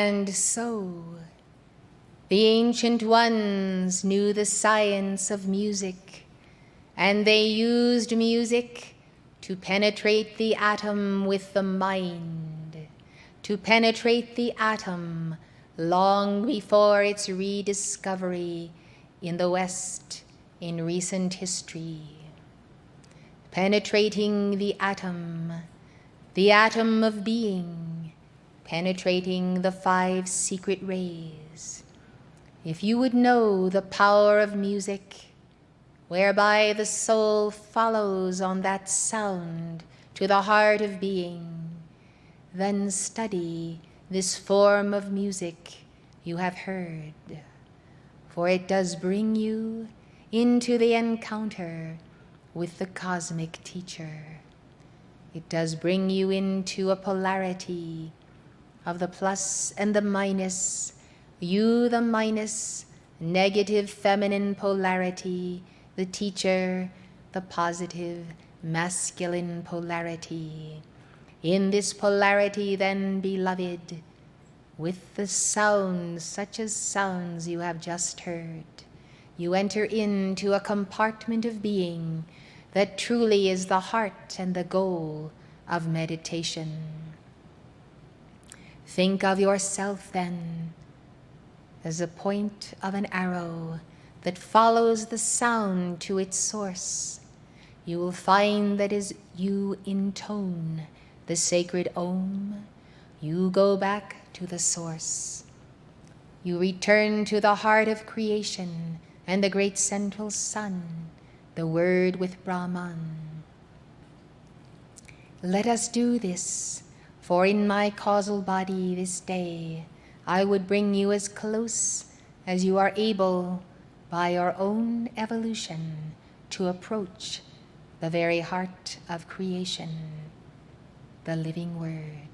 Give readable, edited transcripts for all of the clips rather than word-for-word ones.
And so, the ancient ones knew the science of music, and they used music to penetrate the atom with the mind, to penetrate the atom long before its rediscovery in the West in recent history. Penetrating the atom of being, penetrating the 5 secret rays. If you would know the power of music, whereby the soul follows on that sound to the heart of being, then study this form of music you have heard, for it does bring you into the encounter with the cosmic teacher. It does bring you into a polarity of the plus and the minus, you the minus, negative feminine polarity, the teacher, the positive masculine polarity. In this polarity then, beloved, with the sounds such as sounds you have just heard, you enter into a compartment of being that truly is the heart and the goal of meditation. Think of yourself then as a point of an arrow that follows the sound to its source. You will find that as you intone the sacred Om, you go back to the source. You return to the heart of creation and the great central sun, the word with Brahman. Let us do this, for in my causal body this day I would bring you as close as you are able by your own evolution to approach the very heart of creation, the living word.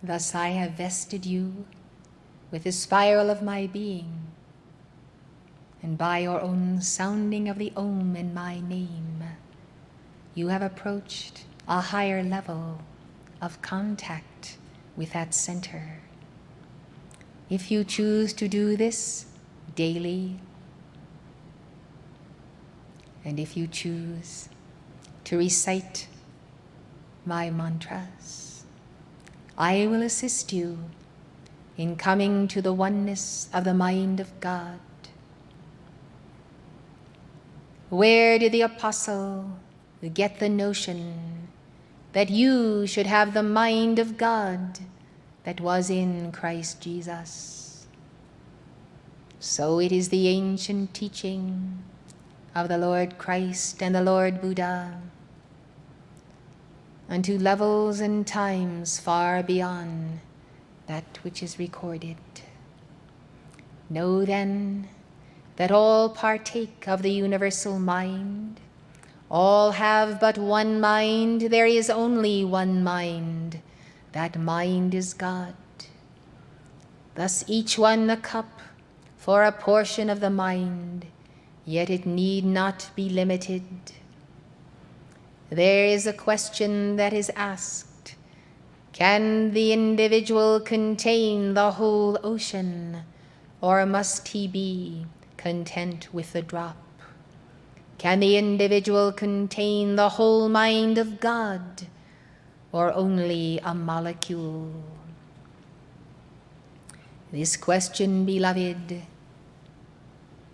Thus I have vested you with the spiral of my being, and by your own sounding of the Om in my name, you have approached a higher level of contact with that center. If you choose to do this daily, and if you choose to recite my mantras, I will assist you in coming to the oneness of the mind of God. Where did the apostle get the notion that you should have the mind of God that was in Christ Jesus? So it is the ancient teaching of the Lord Christ and the Lord Buddha, unto levels and times far beyond that which is recorded. Know then that all partake of the universal mind, all have but one mind, there is only one mind, that mind is God. Thus each one a cup for a portion of the mind, yet it need not be limited. There is a question that is asked, Can the individual contain the whole ocean, or must he be content with a drop? Can the individual contain the whole mind of God, or only a molecule? This question, beloved,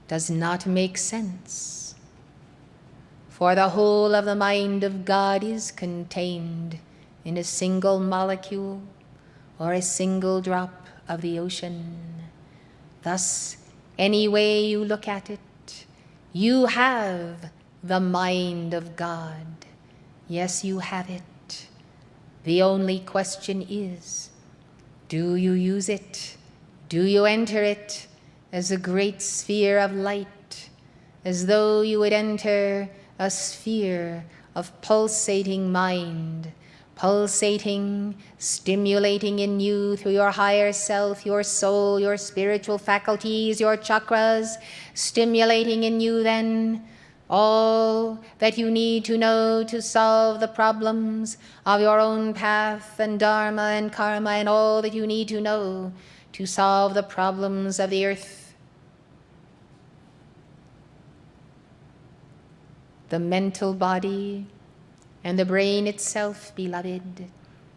does not make sense, for the whole of the mind of God is contained in a single molecule or a single drop of the ocean. Thus, any way you look at it, you have the mind of God. Yes, you have it. The only question is, do you use it? Do you enter it as a great sphere of light, as though you would enter a sphere of pulsating mind, pulsating, stimulating in you through your higher self, your soul, your spiritual faculties, your chakras, stimulating in you then all that you need to know to solve the problems of your own path and dharma and karma, and all that you need to know to solve the problems of the earth. The mental body and the brain itself, beloved,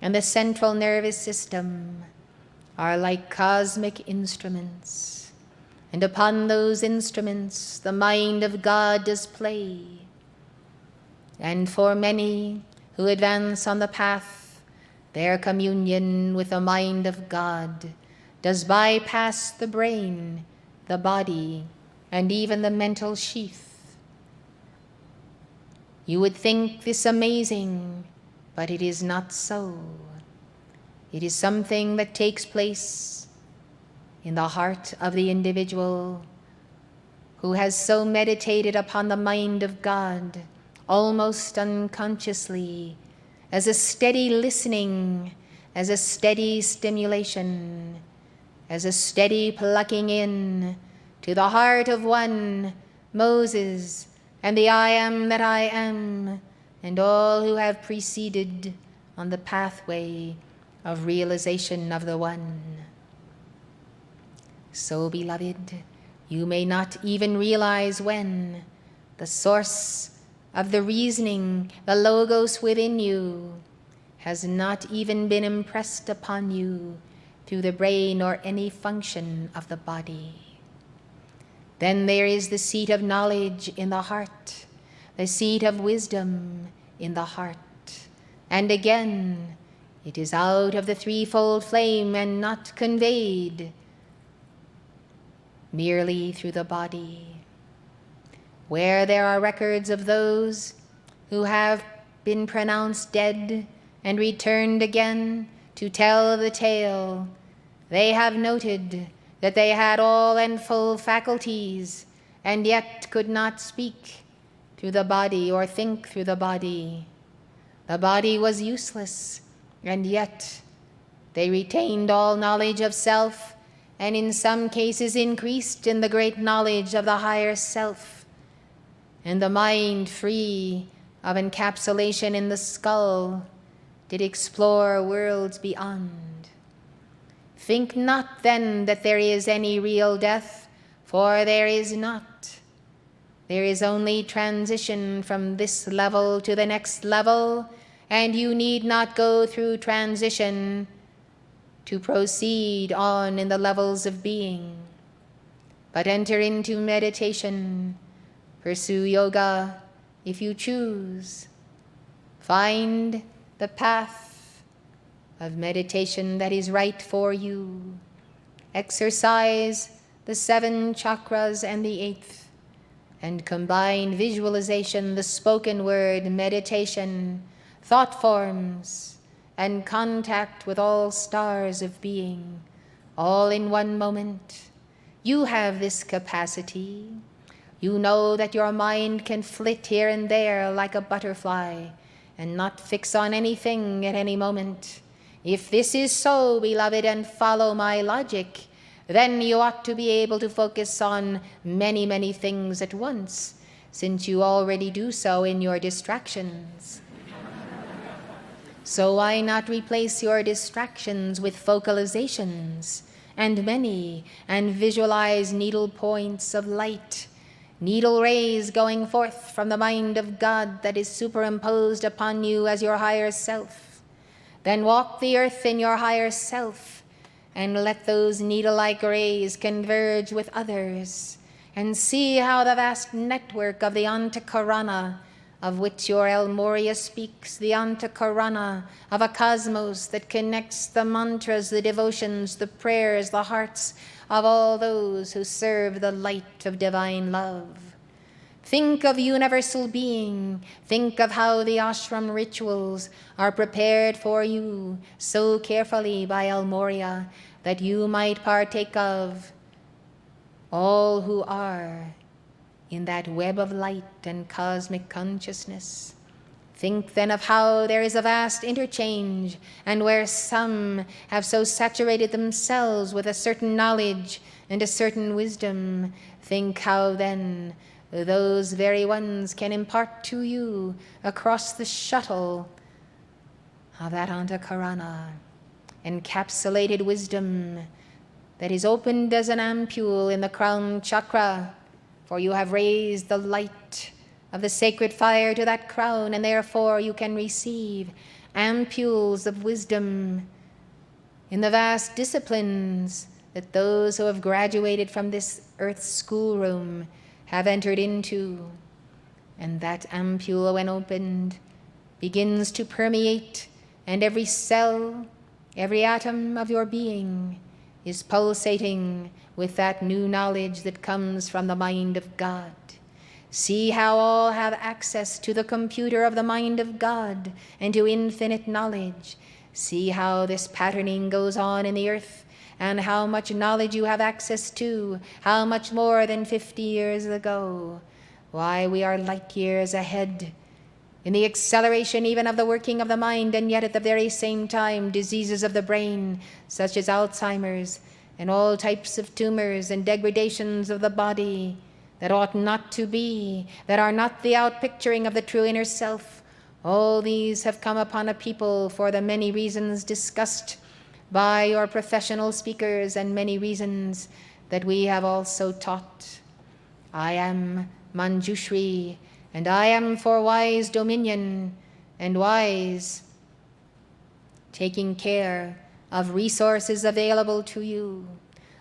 and the central nervous system are like cosmic instruments, and upon those instruments the mind of God does play. And for many who advance on the path, their communion with the mind of God does bypass the brain, the body, and even the mental sheath. You would think this amazing, but it is not so. It is something that takes place in the heart of the individual who has so meditated upon the mind of God, almost unconsciously, as a steady listening, as a steady stimulation, as a steady plucking in to the heart of one, Moses, and the I am that I am, and all who have preceded on the pathway of realization of the One. So, beloved, you may not even realize when the source of the reasoning, the logos within you, has not even been impressed upon you through the brain or any function of the body. Then there is the seat of knowledge in the heart, the seat of wisdom in the heart. And again, it is out of the threefold flame and not conveyed merely through the body, where there are records of those who have been pronounced dead and returned again to tell the tale. They have noted that they had all and full faculties, and yet could not speak through the body or think through the body. The body was useless, and yet they retained all knowledge of self, and in some cases increased in the great knowledge of the higher self, and the mind, free of encapsulation in the skull, did explore worlds beyond. Think not then that there is any real death, for there is not. There is only transition from this level to the next level, and you need not go through transition to proceed on in the levels of being, but enter into meditation, pursue yoga if you choose. Find the path of meditation that is right for you. Exercise the 7 chakras and the 8th, and combine visualization, the spoken word, meditation, thought forms, and contact with all stars of being, all in one moment. You have this capacity. You know that your mind can flit here and there like a butterfly and not fix on anything at any moment. If this is so, beloved, and follow my logic, then you ought to be able to focus on many, many things at once, since you already do so in your distractions. So why not replace your distractions with focalizations and many and visualize needle points of light, needle rays going forth from the mind of God that is superimposed upon you as your higher self. Then walk the earth in your higher self and let those needle-like rays converge with others and see how the vast network of the Antakarana, of which your El Moria speaks, the Antakarana of a cosmos that connects the mantras, the devotions, the prayers, the hearts of all those who serve the light of divine love. Think of universal being. Think of how the ashram rituals are prepared for you so carefully by El Moria that you might partake of all who are in that web of light and cosmic consciousness. Think then of how there is a vast interchange, and where some have so saturated themselves with a certain knowledge and a certain wisdom, think how then those very ones can impart to you across the shuttle of that Antakarana encapsulated wisdom that is opened as an ampule in the crown chakra, for you have raised the light of the sacred fire to that crown, and therefore you can receive ampules of wisdom in the vast disciplines that those who have graduated from this earth's schoolroom have entered into. And that ampule, when opened, begins to permeate, and every cell, every atom of your being is pulsating with that new knowledge that comes from the mind of God. See how all have access to the computer of the mind of God and to infinite knowledge. See how this patterning goes on in the earth, and how much knowledge you have access to, how much more than 50 years ago. Why, we are light years ahead in the acceleration even of the working of the mind, and yet at the very same time diseases of the brain, such as Alzheimer's, and all types of tumors and degradations of the body that ought not to be, that are not the outpicturing of the true inner self. All these have come upon a people for the many reasons discussed by your professional speakers, and many reasons that we have also taught. I am Manjushri, and I am for wise dominion, and wise taking care of resources available to you.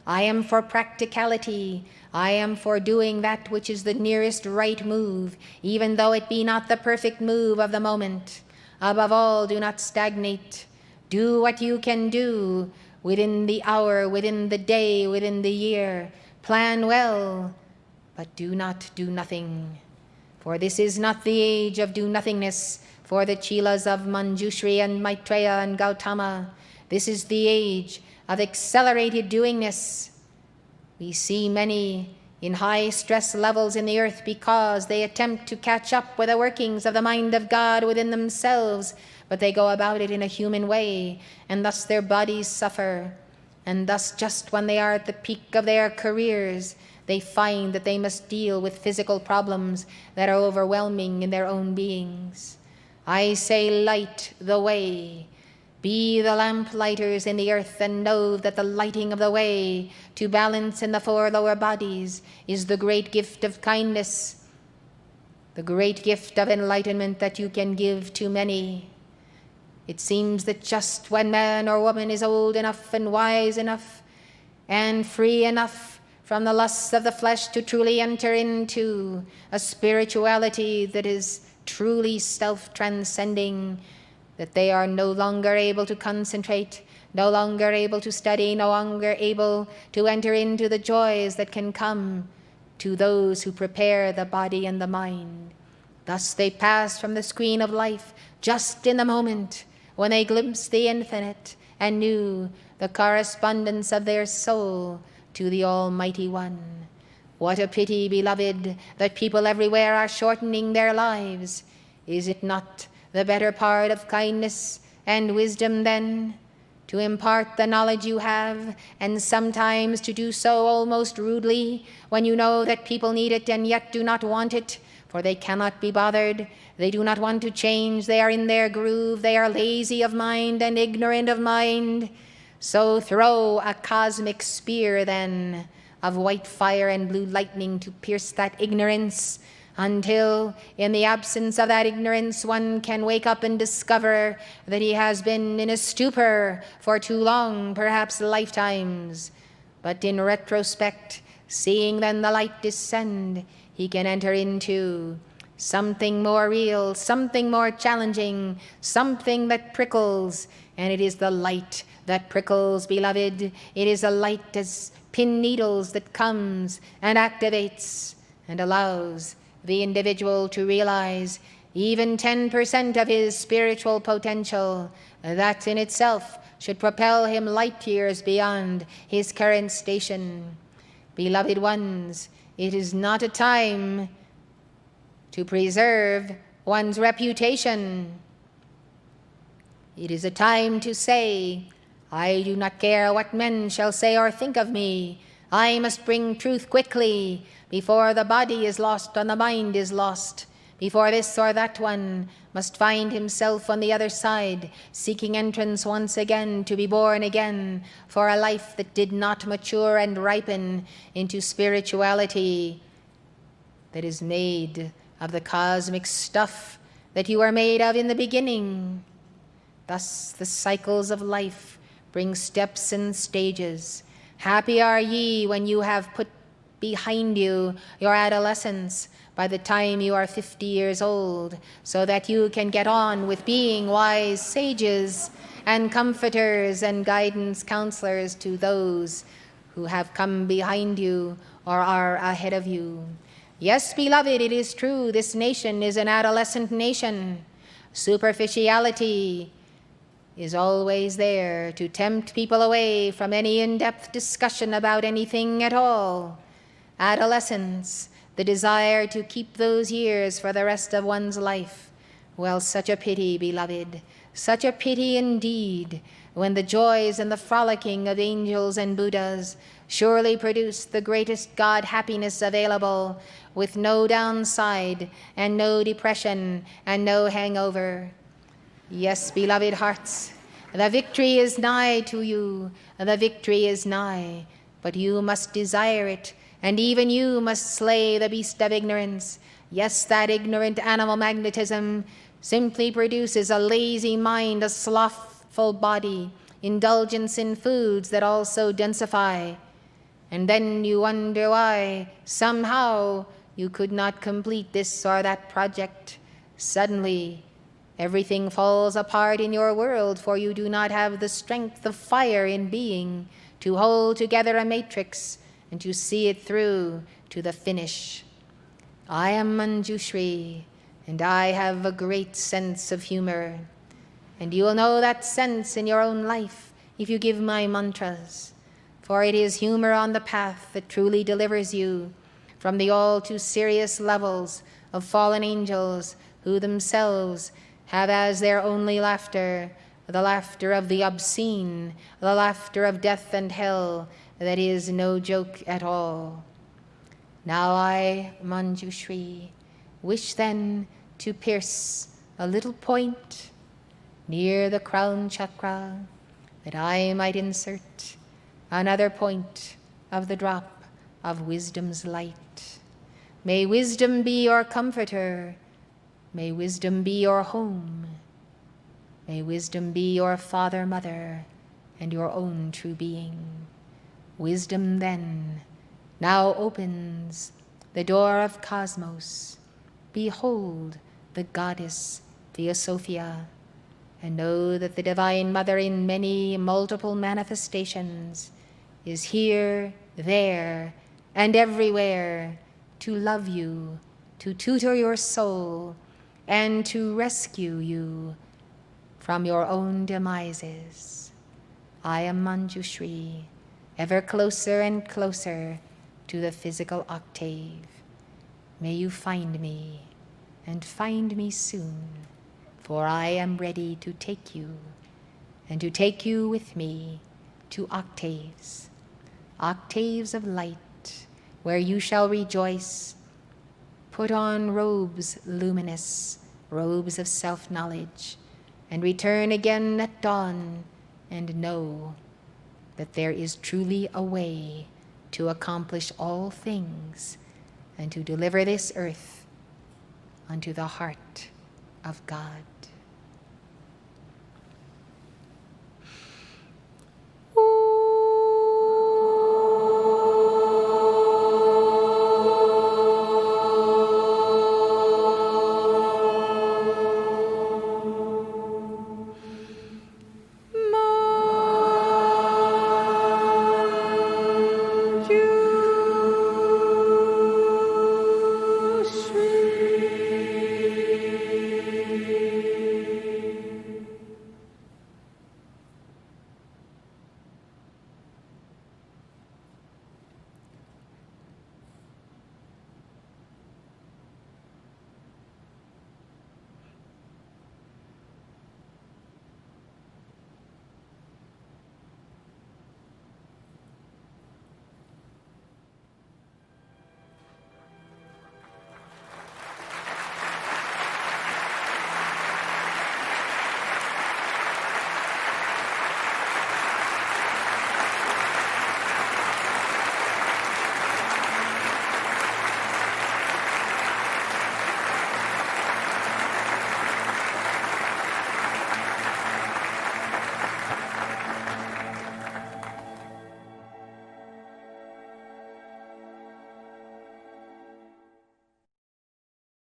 I am for practicality. I am for doing that which is the nearest right move, even though it be not the perfect move of the moment. Above all, do not stagnate. Do what you can do within the hour, within the day, within the year. Plan well, but do not do nothing. For this is not the age of do-nothingness for the chelas of Manjushri and Maitreya and Gautama. This is the age of accelerated doingness. We see many in high stress levels in the earth because they attempt to catch up with the workings of the mind of God within themselves, but they go about it in a human way, and thus their bodies suffer. And thus, just when they are at the peak of their careers, they find that they must deal with physical problems that are overwhelming in their own beings. I say, light the way. Be the lamplighters in the earth, and know that the lighting of the way to balance in the four lower bodies is the great gift of kindness, the great gift of enlightenment that you can give to many. It seems that just when man or woman is old enough and wise enough and free enough from the lusts of the flesh to truly enter into a spirituality that is truly self-transcending, that they are no longer able to concentrate, no longer able to study, no longer able to enter into the joys that can come to those who prepare the body and the mind. Thus they pass from the screen of life just in the moment when they glimpsed the infinite and knew the correspondence of their soul to the Almighty One. What a pity, beloved, that people everywhere are shortening their lives. Is it not the better part of kindness and wisdom, then, to impart the knowledge you have, and sometimes to do so almost rudely, when you know that people need it and yet do not want it, for they cannot be bothered. They do not want to change. They are in their groove. They are lazy of mind and ignorant of mind. So throw a cosmic spear then of white fire and blue lightning to pierce that ignorance, until, in the absence of that ignorance, one can wake up and discover that he has been in a stupor for too long, perhaps lifetimes. But in retrospect, seeing then the light descend, he can enter into something more real, something more challenging, something that prickles, and it is the light that prickles, beloved. It is a light as pin needles that comes and activates and allows the individual to realize even 10% of his spiritual potential. That in itself should propel him light years beyond his current station. Beloved ones, it is not a time to preserve one's reputation. It is a time to say, I do not care what men shall say or think of me. I must bring truth quickly, before the body is lost and the mind is lost, before this or that one must find himself on the other side, seeking entrance once again to be born again for a life that did not mature and ripen into spirituality that is made of the cosmic stuff that you are made of in the beginning. Thus the cycles of life bring steps and stages. Happy are ye when you have put behind you your adolescence by the time you are 50 years old, so that you can get on with being wise sages and comforters and guidance counselors to those who have come behind you or are ahead of you. Yes, beloved, it is true, this nation is an adolescent nation. Superficiality is always there to tempt people away from any in-depth discussion about anything at all. Adolescence, the desire to keep those years for the rest of one's life. Well, such a pity, beloved, such a pity indeed, when the joys and the frolicking of angels and Buddhas surely produce the greatest God happiness available, with no downside and no depression and no hangover. Yes, beloved hearts, the victory is nigh to you. The victory is nigh, but you must desire it, and even you must slay the beast of ignorance. Yes, that ignorant animal magnetism simply produces a lazy mind, a slothful body, indulgence in foods that also densify. And then you wonder why, somehow, you could not complete this or that project. Suddenly, everything falls apart in your world, for you do not have the strength of fire in being to hold together a matrix and to see it through to the finish. I am Manjushri, and I have a great sense of humor. And you will know that sense in your own life if you give my mantras. For it is humor on the path that truly delivers you from the all too serious levels of fallen angels who themselves have as their only laughter the laughter of the obscene, the laughter of death and hell that is no joke at all. Now I, Manjushri, wish then to pierce a little point near the crown chakra, that I might insert another point of the drop of wisdom's light. May wisdom be your comforter. May wisdom be your home. May wisdom be your father, mother, and your own true being. Wisdom then now opens the door of cosmos. Behold the goddess Theosophia, and know that the Divine Mother in many multiple manifestations is here, there, and everywhere to love you, to tutor your soul, and to rescue you from your own demises. I am Manjushri, ever closer and closer to the physical octave. May you find me, and find me soon, for I am ready to take you, and to take you with me to octaves, octaves of light, where you shall rejoice put on robes luminous, robes of self-knowledge, and return again at dawn and know that there is truly a way to accomplish all things and to deliver this earth unto the heart of God.